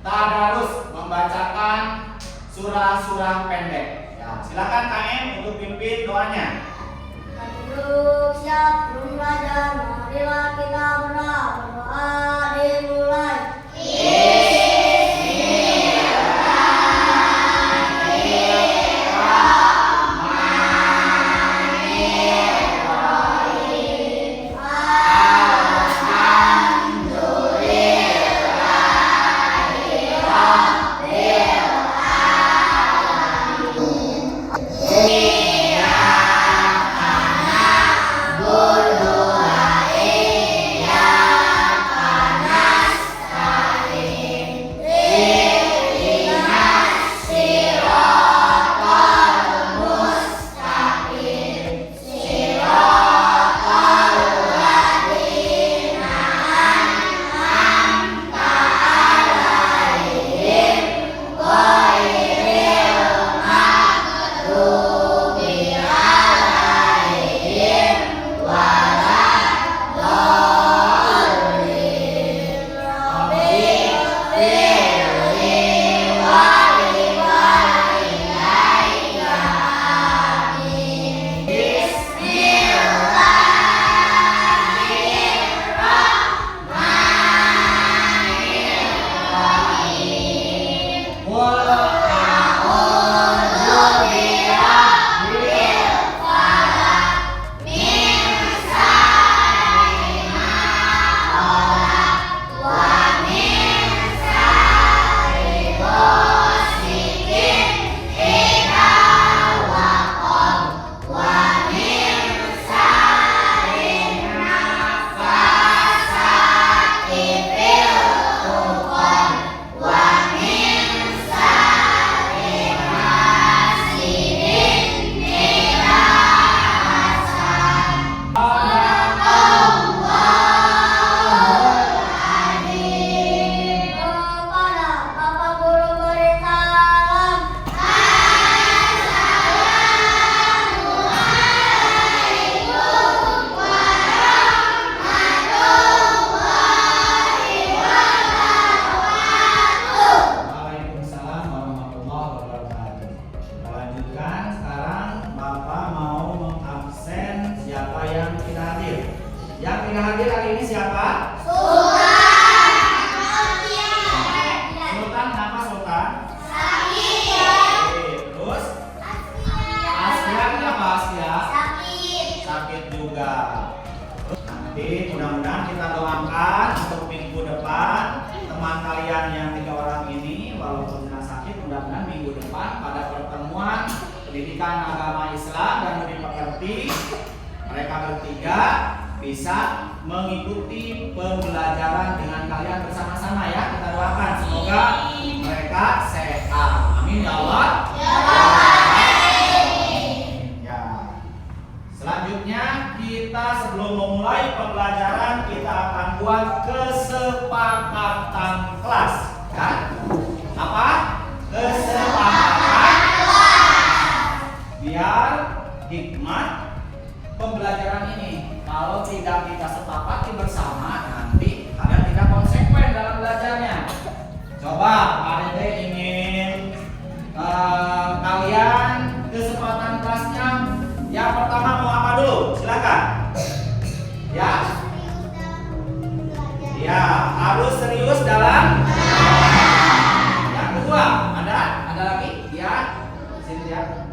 tadarus membacakan surah-surah pendek. Ya, silakan KM untuk pimpin doanya. Duduk siap, belum belajar, marilah kita berdoa dimulai. Yang tidak hadir hari ini siapa? Sultan, nama Sultan? Oke, terus? Askia, kenapa Askia? Sakit juga. Nanti mudah-mudahan kita doakan untuk minggu depan teman kalian yang 3 orang ini walaupun sedang sakit, mudah-mudahan minggu depan pada pertemuan pendidikan agama Islam dan budi pekerti mereka bertiga bisa mengikuti pembelajaran dengan kalian bersama-sama ya. Kita doakan semoga mereka sehat. Amin ya Allah. Ya. Selanjutnya kita sebelum memulai pembelajaran kita akan buat kesepakatan kelas. Ya. Apa? Kesepakatan biar hikmat pembelajaran ini. Kalau tidak kita sepakati bersama, nanti kalian tidak konsekuen dalam belajarnya. Coba Pak Dede ingin kalian kesempatan kelasnya yang pertama mau apa dulu? Silakan. Ya. Ya, harus serius dalam. Yang kedua, ada lagi? Ya, Cynthia.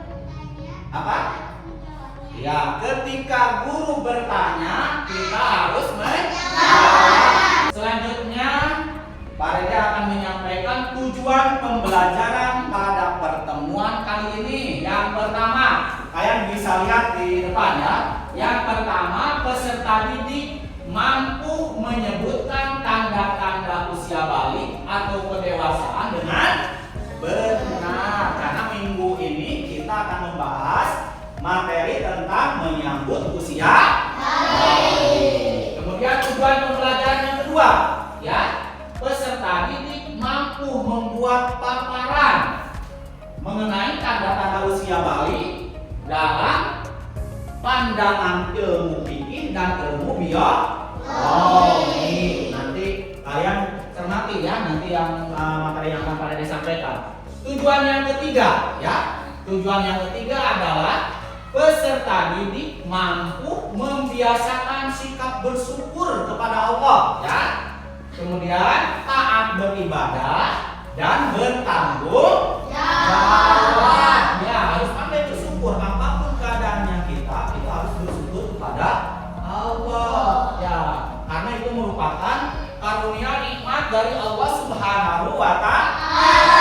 Apa? Ya, ketika guru bertanya, kita harus menjawab. Selanjutnya, Pak Dede akan menyampaikan tujuan pembelajaran pada pertemuan kali ini. Yang pertama, kalian bisa lihat di depan ya. Yang pertama, peserta didik mampu menyebutkan tanda-tanda usia balik atau kedewasaan dengan benar. Karena minggu ini kita akan membahas materi tentang menyambut usia balik. Kemudian tujuan pembelajaran yang kedua, ya, peserta didik mampu membuat paparan mengenai tanda-tanda usia balik dalam pandangan ilmu fikih dan ilmu biologi. Nanti kalian cermati nanti ya, nanti yang materi yang akan pada disampaikan. Tujuan yang ketiga ya, tujuan yang ketiga adalah peserta didik mampu membiasakan sikap bersyukur kepada Allah ya. Kemudian taat beribadah dan bertanggung jawab. Ya, harus pandai bersyukur apapun keadaannya kita harus bersyukur kepada Allah. Ya, karena itu merupakan karunia nikmat dari Allah Subhanahu wa Ta'ala.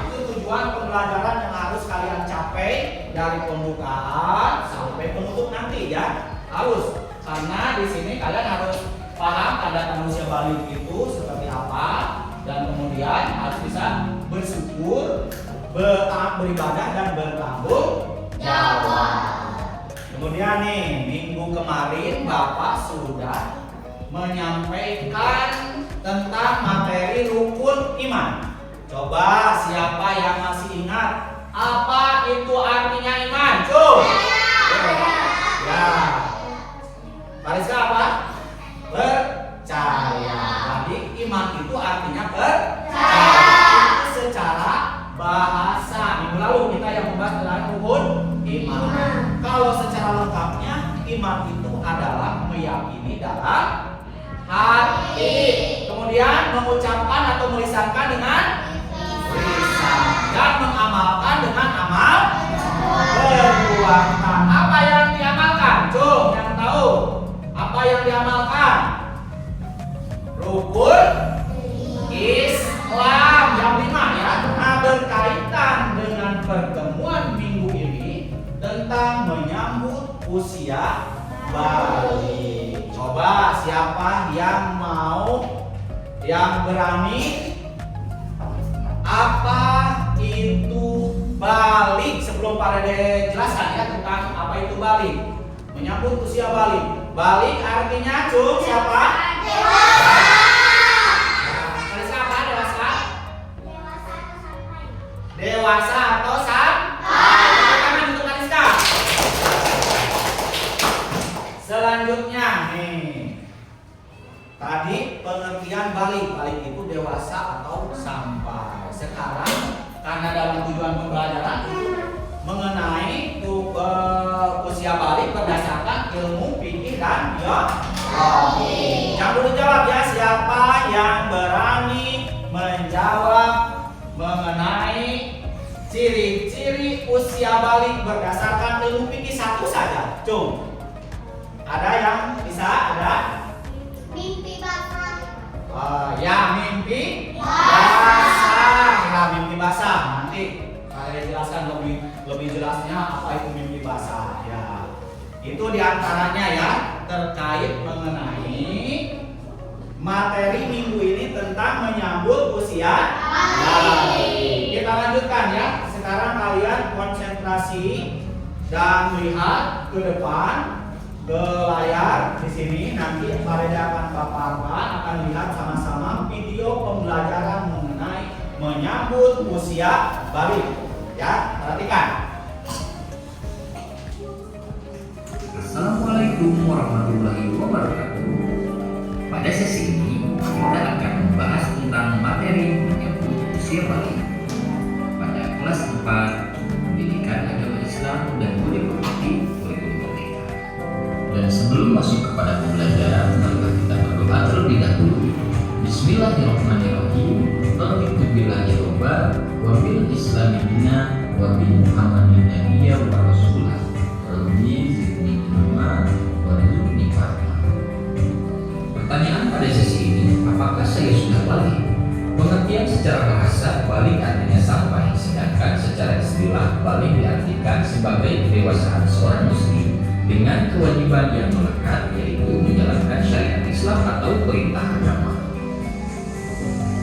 Itu tujuan pembelajaran yang harus kalian capai dari pembukaan sampai penutup nanti ya. Harus, karena di sini kalian harus paham tanda manusia balik itu seperti apa, dan kemudian harus bisa bersyukur, taat beribadah dan bertanggung jawab. Kemudian nih, minggu kemarin Bapak sudah menyampaikan tentang materi rukun iman. Coba siapa yang masih ingat apa itu artinya iman? Coba. Ya. Pariska apa? Percaya. Jadi iman itu artinya percaya. Itu secara bahasa. Minggu lalu kita yang membahas tentang rukun iman. Kalau secara lengkapnya iman itu adalah meyakini dalam hati, kemudian mengucapkan atau melisankan dengan lisan, dan mengamalkan dengan amal perbuatan. Apa yang diamalkan? Cung, yang tahu apa yang diamalkan? Rukun Islam yang 5 ya. Nah, berkaitan dengan pertemuan minggu ini tentang menyambut usia balik. Coba siapa yang mau, yang berani, apa itu balik? Sebelum pada dijelaskan ya tentang apa itu balik, menyambut usia balik. Balik artinya Cung, siapa? Dewasa. Nah, siapa dewasa? Dewasa atau sampai. Untuk Kariska. Selanjutnya nih, tadi pengertian balik itu dewasa atau sampai. Sekarang karena dalam tujuan pembelajaran itu mengenai usia balik berdasarkan ilmu fikih dan biologi. Yang dulu jawab ya, siapa yang berani menjawab mengenai ciri-ciri usia balik berdasarkan ilmu fikih? Satu saja, Cung. Ada yang bisa? Ada? Mimpi basah. Ya, mimpi basah. Ya, mimpi basah. Nanti saya jelaskan lebih jelasnya apa itu mimpi basah. Ya, itu diantaranya ya terkait mengenai materi minggu ini tentang menyambut usia balik. Kita lanjutkan ya. Sekarang kalian konsentrasi dan melihat ke depan, ke layar di sini. Nanti Farida akan paparkan, akan lihat sama-sama video pembelajaran mengenai menyambut usia balik. Ya, perhatikan. Assalamualaikum warahmatullahi wabarakatuh. Pada sesi ini kita akan membahas tentang materi menyambut usia balik pada kelas 4 Pendidikan Agama Islam dan Budaya Politik Kurikulum Merdeka. Dan sebelum masuk kepada pembelajaran, marilah kita berdoa terlebih dahulu. Bismillahirrahmanirrahim. Taufiq billahi robba wa bil islami dina wa bi Muhammadin nabiyya wa rasulah. Rabbi zidni ilma warzuqni fahma. Pertanyaan pada sesi ini, apakah saya sudah balik? Pengertian secara bahasa, balik artinya sampai, sedangkan secara istilah balik diartikan sebagai kedewasaan seorang muslim dengan kewajiban yang melekat, yaitu menjalankan syariat Islam atau perintah agama.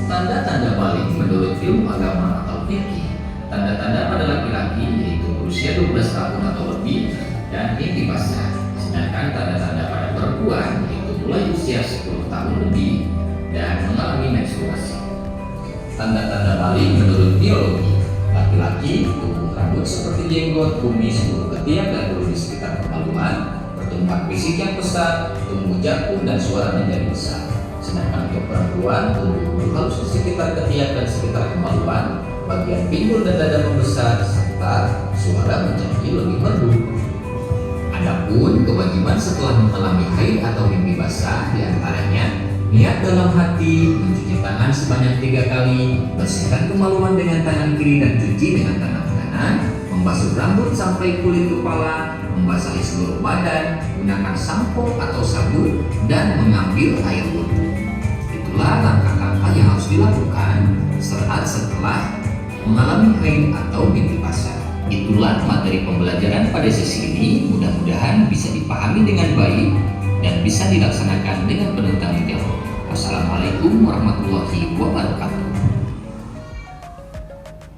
Tanda-tanda balik menurut ilmu agama atau fikih, tanda-tanda pada laki-laki yaitu berusia 12 tahun atau lebih dan mimpi basah, sedangkan tanda-tanda pada perempuan yaitu mulai usia 10 tahun lebih dan mengalami menstruasi. Tanda-tanda balik menurut biologi, laki-laki tumbuh rambut seperti jenggot, kumis, bulu ketiak dan bulu di sekitar kemaluan, pertumbuhan fisik yang pesat, tumbuh jagung dan suara menjadi besar. Sedangkan untuk perempuan tubuh halus di sekitar ketiak dan sekitar kemaluan, bagian pinggul dan dada membesar serta suara menjadi lebih merdu. Adapun kewajiban setelah mengalami haid atau mimpi basah diantaranya niat dalam hati, mencuci tangan sebanyak 3 kali, bersihkan kemaluan dengan tangan kiri dan cuci dengan tangan kanan, membasuh rambut sampai kulit kepala, membasahi seluruh badan, gunakan sampo atau sabun, dan mengambil air wudhu. Itulah langkah-langkah yang harus dilakukan saat setelah mengalami haid atau mimpi basah. Itulah materi pembelajaran pada sesi ini, mudah-mudahan bisa dipahami dengan baik dan bisa dilaksanakan dengan penuh tanggung jawab. Wassalamualaikum warahmatullahi wabarakatuh.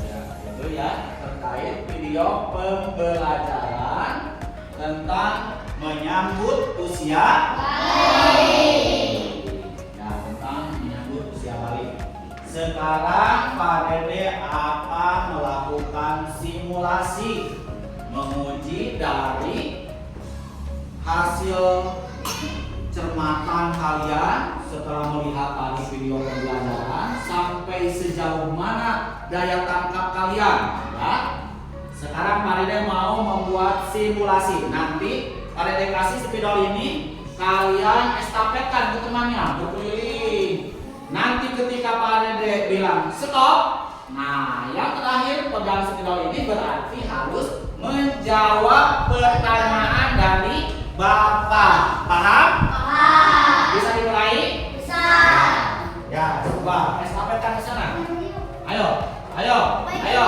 Ya, itu ya terkait video pembelajaran tentang menyambut usia balik. Ya, tentang menyambut usia balik. Sekarang Pak Dede akan melakukan simulasi menguji dari hasil cermatan kalian setelah melihat tadi video pembelajaran sampai sejauh mana daya tangkap kalian ya. Sekarang Pak Dede mau membuat simulasi. Nanti Pak Dede kasih spidol ini, kalian estafetkan ke temannya berkeliling. Nanti ketika Pak Dede bilang stop, nah yang terakhir pegang spidol ini berarti harus menjawab pertanyaan dari Bapak. Paham? Paham. Bisa dimulai? Bisa. Ya, coba estafetkan ke sana. Ayo, ayo, ayo,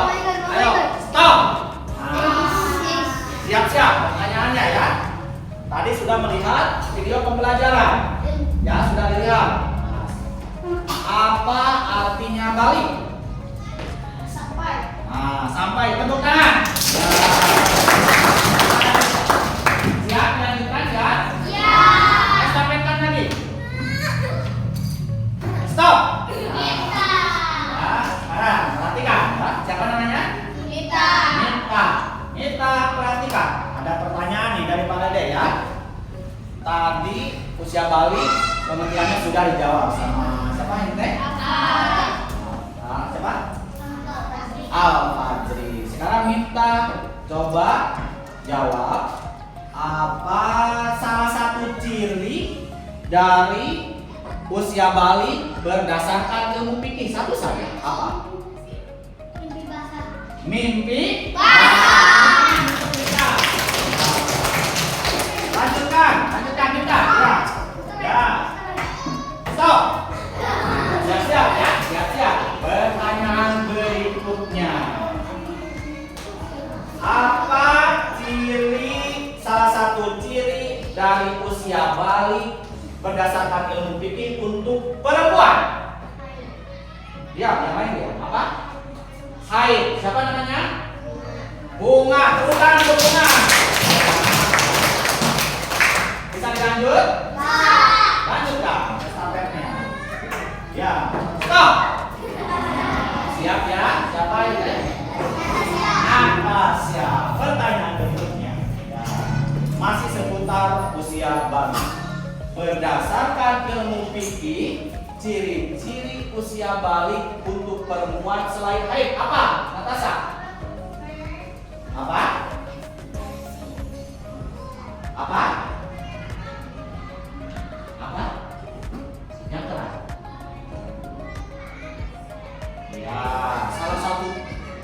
ayo. Stop. Nah, siap-siap pertanyaannya ya. Tadi sudah melihat video pembelajaran. Ya, sudah dilihat. Apa artinya balik? Sampai. Nah, sampai tepuk tangan. Ya. Siap, lanjutkan ya. Ya. Estafetkan lagi. Stop. Kita. Ya, sekarang perhatikan ya. Siapa namanya? Kita. Mita. Mita, perhatikan. Ada pertanyaan nih dari Pak Dede ya. Tadi usia balik pengertiannya sudah dijawab sama siapa ini teh? Nah, siapa? Al-Fadri. Sekarang Mita coba jawab apa salah satu ciri dari usia balik berdasarkan ilmu fikih. Satu saja. Apa? Mimpi basah. Mimpi basah. Lanjutkan Mita. Ya. Ya. Stop. Siap-siap ya, siap-siap. Pertanyaan berikutnya. Apa salah satu ciri dari usia balik berdasarkan ilmu fikih untuk perempuan? Ya, yang lain ya. Apa? Haid. Siapa namanya? Bunga. Tepuk tangan untuk Bunga. Bisa dilanjut? Lanjutkan estafetnya. Ya, stop. Siap ya? Siapa ini? Natasha. Pertanyaan berikutnya ya, masih seputar usia balik. Berdasarkan ilmu fikih, ciri-ciri usia balik untuk perempuan selain haid apa? Natasha? Apa? Apa? Apa? Yang terakhir. Ya, salah satu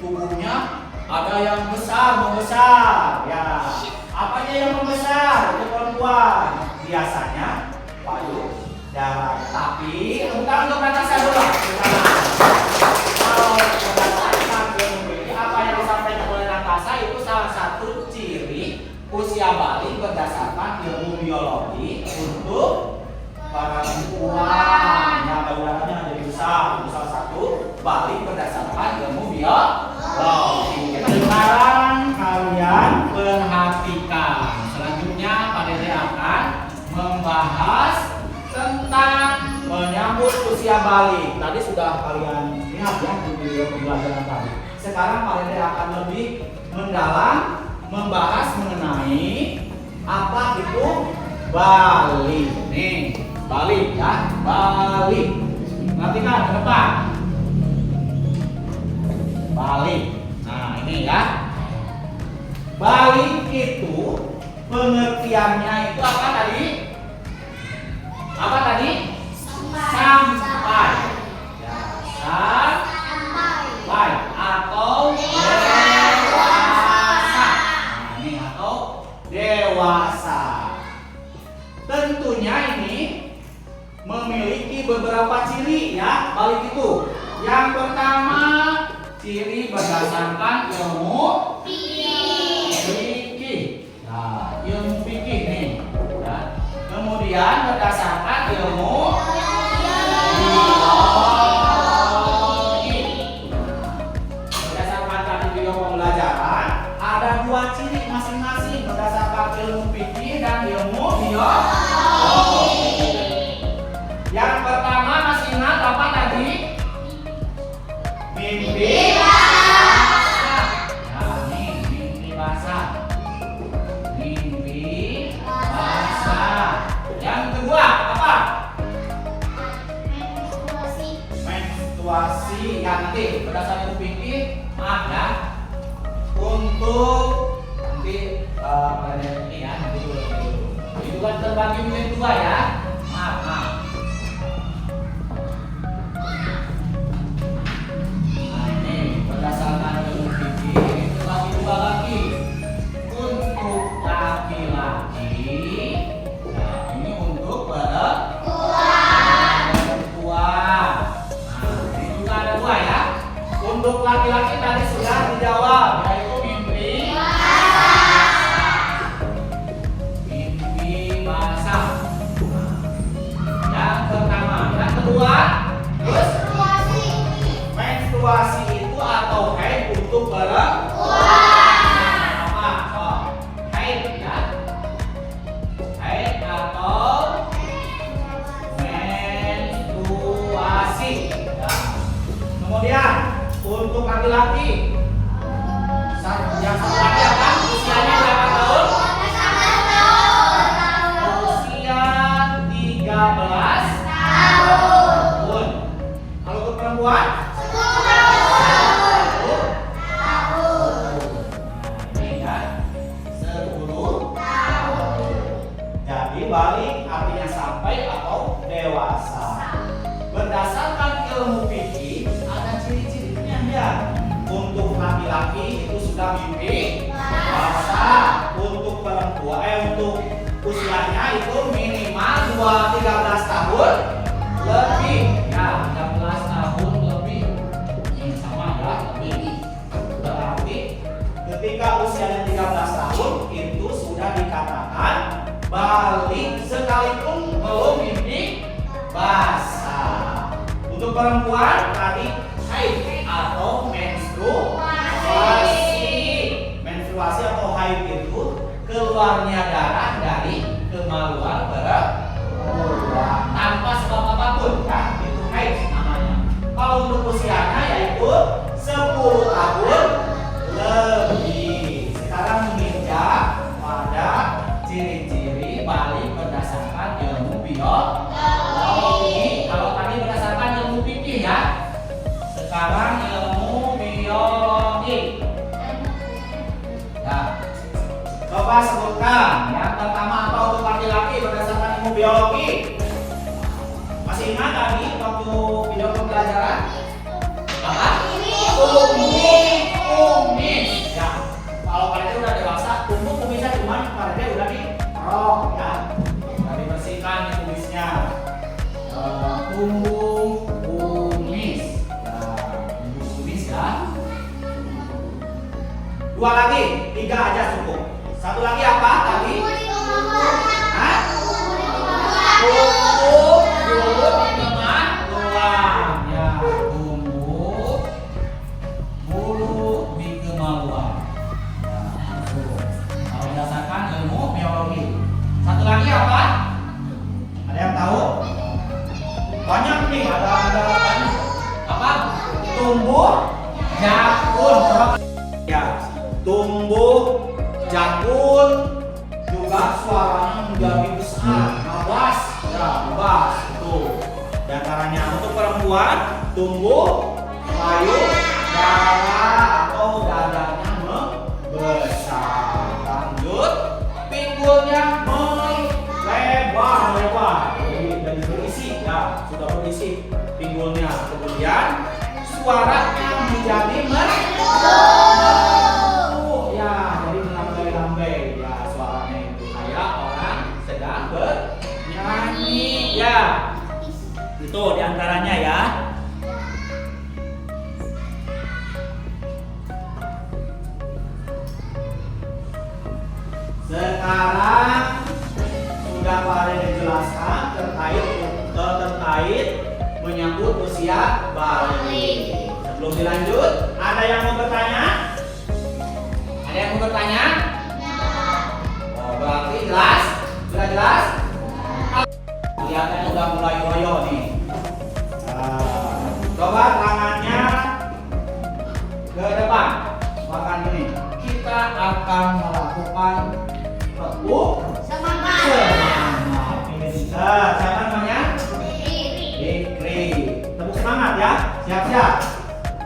tubuhnya ada yang membesar. Ya, apanya yang membesar untuk perempuan? Biasanya payudara. Tapi bukan untuk Natasha dulu. Kalau berdasarkan ilmu ini, apa yang disampaikan oleh Natasha itu salah satu ciri usia balik berdasarkan ilmu biologi untuk para perempuan. Nah, payudaranya jadi besar. Itu salah satu balik berdasarkan ilmu biologi. Sekarang kalian perhatikan. Selanjutnya Pak Dede akan membahas tentang menyambut usia balik. Tadi sudah kalian lihat ya di video pembelajaran tadi. Sekarang Pak Dede akan lebih mendalam membahas mengenai apa itu balik. Nih, balik ya, balik. Perhatikan ke depan. Balik. Nah, ini ya. Balik itu pengertiannya itu apa tadi? Apa tadi? Sampai. Ya, sampai atau dewasa. Nah, ini atau dewasa. Tentunya ini memiliki beberapa ciri ya, balik itu. Yang pertama, ciri berdasarkan ilmu fikih. Nah, ilmu fikih nih. Ya. Kemudian berdasarkan ilmu biologi. Berdasarkan tadi video pembelajaran, ada dua ciri masing-masing berdasarkan ilmu fikih dan ilmu biologi. Yang pertama masih ingat apa tadi? Mimpi basah. Ya, nih mimpi basah. Mimpi basah. Yang kedua apa? Menstruasi. Ya nanti berdasarkan fikih maaf ya. Untuk nanti pada ini ya nanti dulu. Itu kan terbagi menjadi dua ya. Maaf. Berdasarkan ilmu fikih terbagi dua lagi. Untuk laki-laki, nah ini untuk perempuan. Nah, ini juga ada dua ya. Untuk laki-laki tadi sudah dijawab, yaitu mimpi basah. Yang pertama, yang kedua, terus menstruasi itu atau haid untuk perempuan. Apa? Oh, haid ya. Haid atau menstruasi. Ya. Kemudian untuk laki-laki, yang satu lagi apa? Usianya berapa tahun? Usia 13 tahun. Kalau untuk perempuan? Balik artinya sampai atau dewasa. Berdasarkan ilmu fikih ada ciri-cirinya ya. Untuk laki-laki itu sudah mimpi basah. Untuk perempuan untuk usianya itu minimal 13 tahun lebih. Ya, 13 tahun lebih. Ini sama ya, lebih. Berarti ketika usianya 13 tahun itu sudah dikatakan balik sekalipun belum mimpi basah. Untuk perempuan tadi haid atau menstruasi. Menstruasi atau haid itu keluarnya darah dari kemaluan perempuan tanpa sebab apapun kan, itu haid namanya. Kalau untuk usianya yaitu 10 tahun lebih. Sekarang menginjak pada ciri-ciri balik berdasarkan ilmu biologi. Kalau tadi berdasarkan ilmu fikih ya. Sekarang ilmu biologi. Ya. Coba sebutkan yang pertama apa untuk laki-laki berdasarkan ilmu biologi. Masih ingat tadi waktu video pembelajaran? Apa? Kumis. Ya. Kalau kalian udah dewasa, kumisnya cuma kalian udah dirok ya. Udah dibersihkan nih kumisnya. Tumbuh kumis. Ya, tumbuh kumis ya. Dua lagi, 3 aja cukup. Satu lagi apa tadi? Hah? Tumbuh bulu di kemaluan. Ya, tumbuh bulu di kemaluan. Berdasarkan ilmu biologi. Satu lagi apa? Ada yang tahu? Banyak nih, ada banyak. Apa? Tumbuh jakun. Ya, tumbuh jakun juga suaranya menjadi besar, nabas. Ya, bebas. Tuh. Di antaranya untuk perempuan, tumbuh, payung, darah atau dadanya membesar. Lanjut, pinggulnya melebar. Jadi berisi, ya sudah berisi pinggulnya. Kemudian suaranya menjadi merdu. Ya, jadi melambai-lambai. Ya, suaranya itu kayak orang sedang bernyanyi. Ya, itu diantaranya ya. Sekarang sudah pada dijelaskan terkait menyambut usia balik. Sebelum dilanjut, ada yang mau bertanya? Ada yang mau bertanya? Oh, berarti jelas? Sudah jelas? Kelihatannya udah mulai goyo nih. Coba tangannya ke depan. Makan ini. Kita akan melakukan tepuk Semangat. semangat. Ini siapa namanya? Fikri. Tepuk semangat ya. Siap-siap.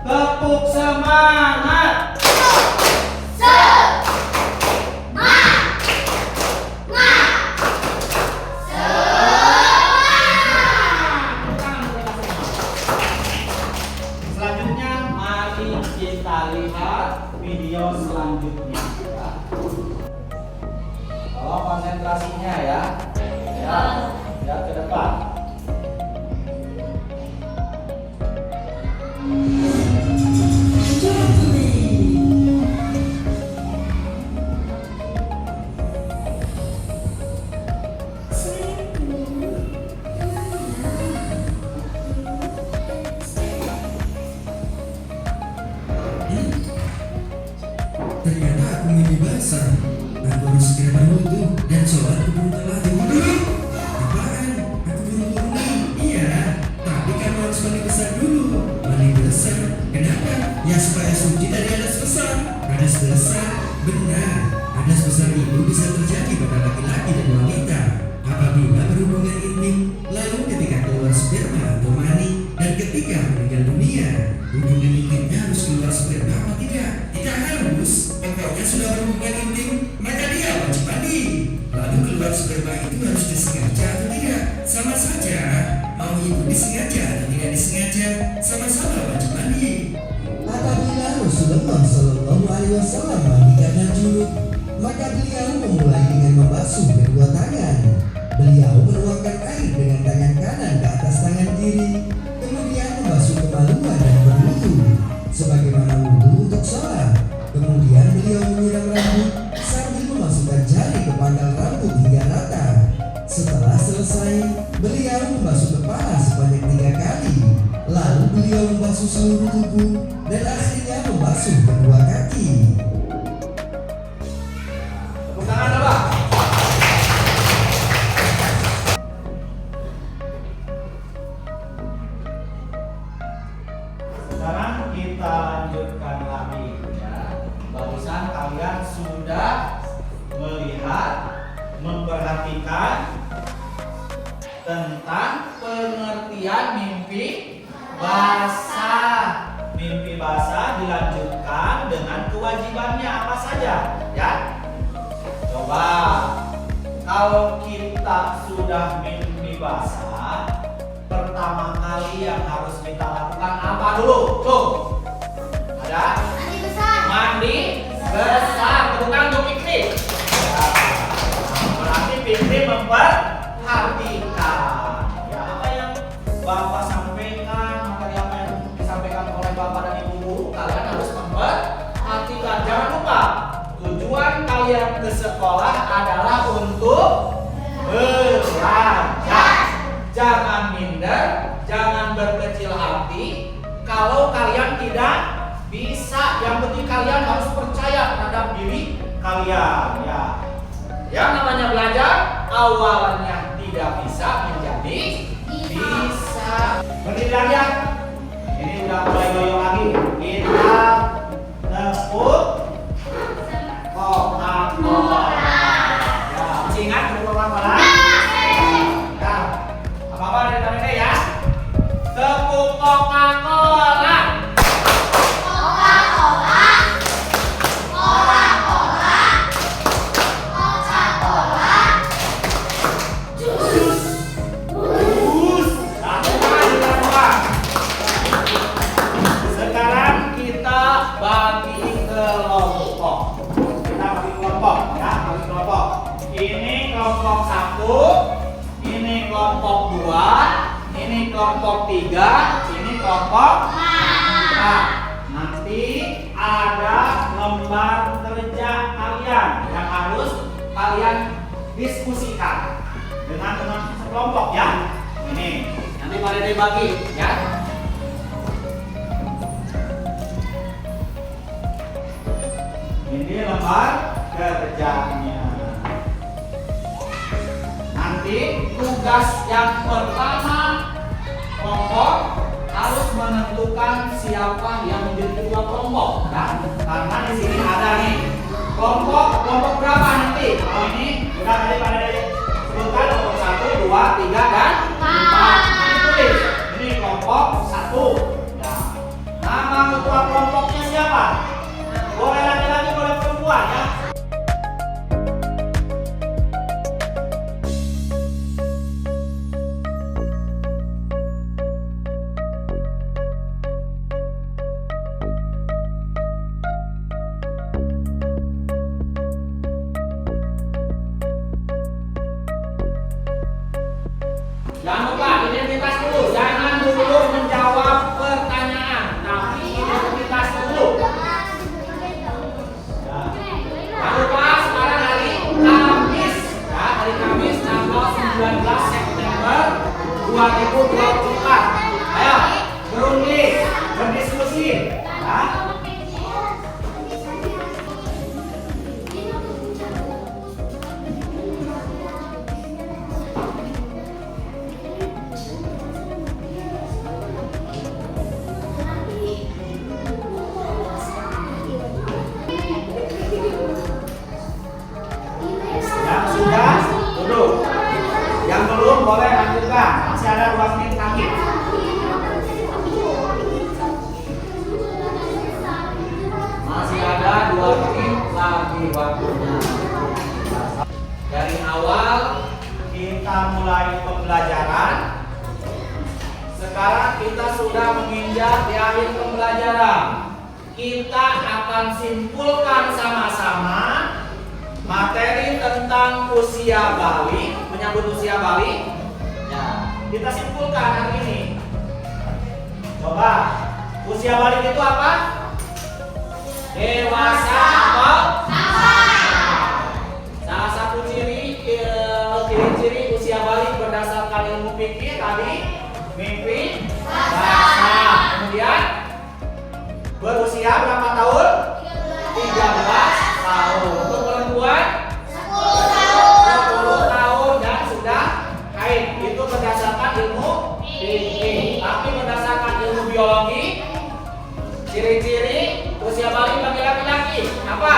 Tepuk semangat. Selanjutnya mari kita lihat video selanjutnya. Tolong konsentrasinya ya. Ya ke depan. Ternyata aku mimpi basah. Aku harus segera berwudu dan sholat keburu telah dihuduri. Apaan? Aku buru-buru nih. Iya, tapi kamu harus mandi besar dulu. Mandi besar? Kenapa? Ya supaya suci dari hadas besar. Hadas besar? Benar. Hadas besar itu bisa terjadi pada laki-laki dan wanita apabila berhubungan intim, lalu ketika keluar sperma atau mani, dan ketika meninggal dunia. Hubungan intimnya harus keluar sperma apa tidak? Tidak harus. Pokoknya sudah berhubungan intim, maka dia wajib mandi. Lalu keluar sperma itu harus disengaja atau tidak? Sama saja. Mau itu disengaja atau tidak disengaja, sama-sama wajib mandi. Apabila Rasulullah Shallallahu Alaihi Wasallam mandi karena junub, maka beliau memulai dengan membasuh kedua tangan. Beliau menuangkan air dengan tangan kanan ke atas tangan kiri, kemudian membasuh kemaluan dan berwudu, sebagaimana wudu untuk sholat. Kemudian beliau menyiram rambut sambil memasukkan jari ke pangkal rambut hingga rata. Setelah selesai, beliau membasuh kepala sebanyak 3 kali. Lalu beliau membasuh seluruh tubuh dan akhirnya membasuh kedua kaki. Tepuk tangan coba. Sekarang kita lanjutkan lagi ya. Barusan kalian sudah melihat, memperhatikan tentang pengertian mimpi basah. Mimpi basah dilanjutkan dengan kewajibannya apa saja, ya? Coba, kalau kita sudah mimpi basah, pertama kali yang harus kita lakukan apa dulu? Tuh, ada? Mandi besar. Mandi besar. Bukan untuk Fikri. Ya. Berarti Fikri memperhatikan. Ya, apa yang Bapak sampaikan, materi apa yang disampaikan oleh Bapak dan Ibu guru, kalian harus memperhatikan. Jangan lupa, tujuan kalian ke sekolah adalah untuk belajar. Jangan minder, jangan berkecil hati. Kalau kalian tidak bisa, yang penting kalian harus percaya terhadap diri kalian. Ya, yang namanya belajar awalnya tidak bisa menjadi bisa. Berdiri lagi ya. Ini udah mulai goyang lagi. Kita tepuk Coca-Cola. Ya, masih ingat tepuk Coca-Cola? Ya. kelompok 3, ini kelompok 4. Nanti ada lembar kerja kalian yang harus kalian diskusikan dengan teman sekelompok ya. Ini nanti pada dibagi ya. Ini lembar kerjanya. Nanti tugas yang pertama kelompok harus menentukan siapa yang menjadi ketua kelompok ya. Karena di sini ada nih kelompok berapa nanti? Kalau ini udah tadi pada sebutkan kelompok 1, 2, 3 dan 4. Ini tulis. Ini kelompok 1. Ya. Nama ketua kelompoknya siapa? Boleh laki-laki, boleh perempuan ya. Jangan lupa identitas dulu, jangan dulu menjawab pertanyaan, tapi identitas dulu. Jangan lupa sekarang hari Kamis, ya, hari Kamis tanggal 19 September 2024. Ayo berunding, berdiskusi, ya. Yang sudah duduk, yang belum boleh lanjutkan, masih ada 2 menit lagi. Masih ada 2 menit lagi waktunya. Dari awal kita mulai pembelajaran. Sekarang kita sudah menginjak di akhir pembelajaran. Kita akan simpulkan sama-sama materi tentang usia balik, menyambut usia balik. Ya, kita simpulkan hari ini. Coba, usia balik itu apa? Dewasa atau salah satu ciri-ciri usia balik berdasarkan ilmu fikih tadi mimpi basah. Kemudian berusia berapa tahun? 13 tahun. Untuk perempuan 10 tahun dan sudah haid. Itu berdasarkan ilmu fikih. Tapi berdasarkan ilmu biologi, ciri-ciri usia balik bagi laki-laki apa?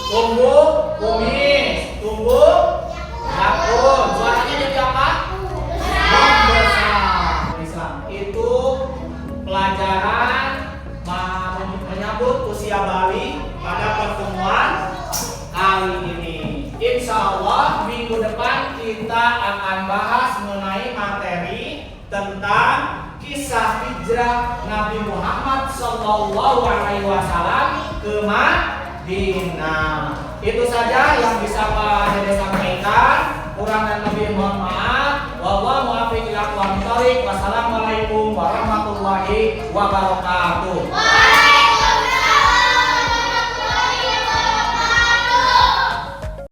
Tumbuh kumis, tumbuh jakun. Suaranya jadi apa? Membesar. Islam itu pelajaran menyambut usia balik pada pertemuan kali ini. Insya Allah minggu depan kita akan bahas mengenai materi tentang kisah hijrah Nabi Muhammad SAW ke Madinah. Itu saja yang bisa Pak Dede sampaikan. Kurang dan lebih mohon maaf. Wallahu muwaffiq ila aqwamit thoriq. Wassalamualaikum warahmatullahi wabarakatuh.